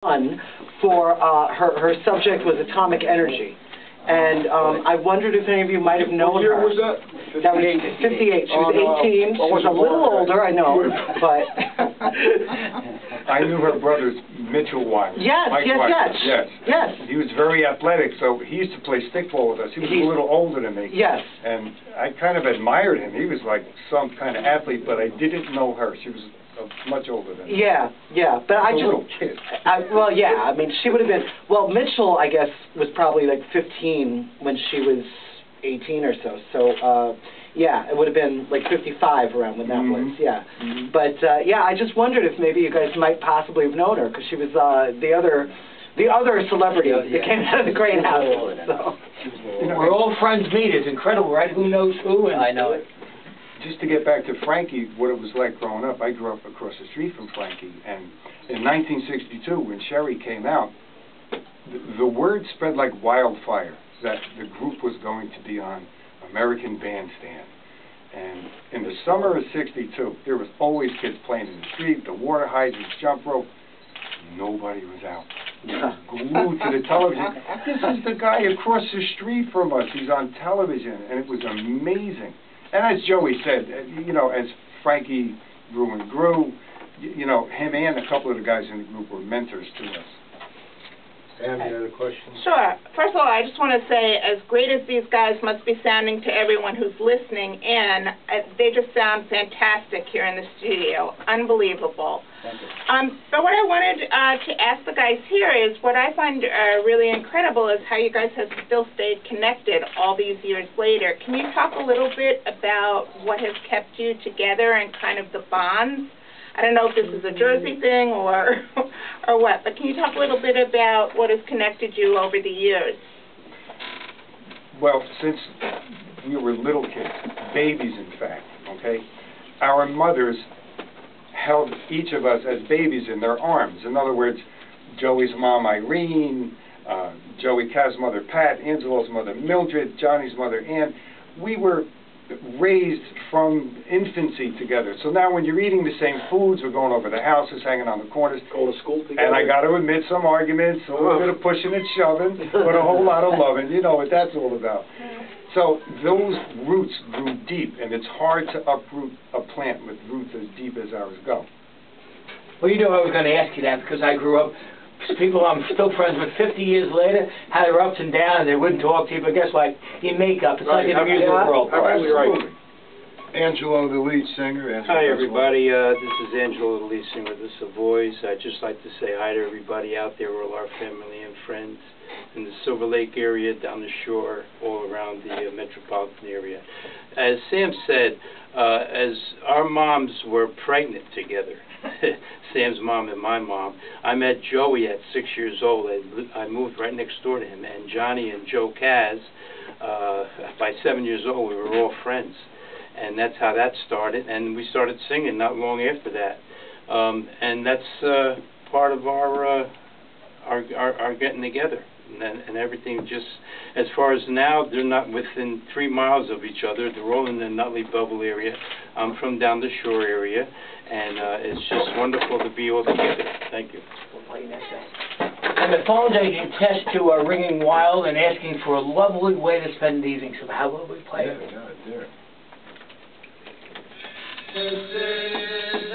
for her subject was atomic energy. And I wondered if any of you might have known her. What year was that? That was 58. She was 18. She was a little older, I know, but... I knew her brother, Mitchell Wise. Yes. He was very athletic, so he used to play stickball with us. He was a little older than me. Yes. And I kind of admired him. He was like some kind of athlete, but I didn't know her. She was much older than me. Yeah. But I just... little kid. Well, yeah, I mean, she would have been... Well, Mitchell, I guess, was probably like 15 when she was 18 or so. So, yeah, it would have been like 55 around when that was, yeah. But, yeah, I just wondered if maybe you guys might possibly have known her, because she was the other celebrity that came out of the Great House. So. We're all friends meet. It's incredible, right? Who knows who? And I know it. Just to get back to Frankie, what it was like growing up, I grew up across the street from Frankie, and in 1962, when Sherry came out, the word spread like wildfire that the group was going to be on American Bandstand. And in the summer of '62, there was always kids playing in the street, the water hydrants, jump rope. Nobody was out. He was glued to the television. This is the guy across the street from us. He's on television, and it was amazing. And as Joey said, you know, as Frankie grew and grew, you know, him and a couple of the guys in the group were mentors to us. Pam, you had a question? Sure. First of all, I just want to say, as great as these guys must be sounding to everyone who's listening in, they just sound fantastic here in the studio. Unbelievable. Thank you. But what I wanted to ask the guys here is, what I find really incredible is how you guys have still stayed connected all these years later. Can you talk a little bit about what has kept you together and kind of the bonds? I don't know if this is a Jersey thing or what, but can you talk a little bit about what has connected you over the years? Well, since we were little kids, babies in fact, okay, our mothers held each of us as babies in their arms. In other words, Joey's mom, Irene, Joey Kaz's mother, Pat, Angelo's mother, Mildred, Johnny's mother, Ann. We were raised from infancy together. So now when you're eating the same foods, we're going over the houses, hanging on the corners. Go to school together. And I got to admit, some arguments, a little bit of pushing and shoving, but a whole lot of loving. You know what that's all about. So those roots grew deep, and it's hard to uproot a plant with roots as deep as ours go. well, you know I was going to ask you that because I grew up. People I'm still friends with 50 years later had their ups and downs. They wouldn't talk to you, but guess what? You make up. It's like in the music world. Absolutely right. Angelo, the lead singer. Hi, everybody. This is Angelo, the lead singer of the Savoys. I'd just like to say hi to everybody out there, all our family and friends in the Silver Lake area, down the shore, all around the metropolitan area. As Sam said, as our moms were pregnant together, Sam's mom and my mom, I met Joey at 6 years old. I moved right next door to him, and Johnny and Joe Kaz, by 7 years old, we were all friends. And that's how that started, and we started singing not long after that. And that's part of our getting together. And everything just, as far as now, they're not within 3 miles of each other. They're all in the Nutley Bubble area. I'm from down the shore area, and it's just wonderful to be all together. Thank you. And the phones are you test to are ringing wild and asking for a lovely way to spend the evening. So how will we play it? Yeah, there. This is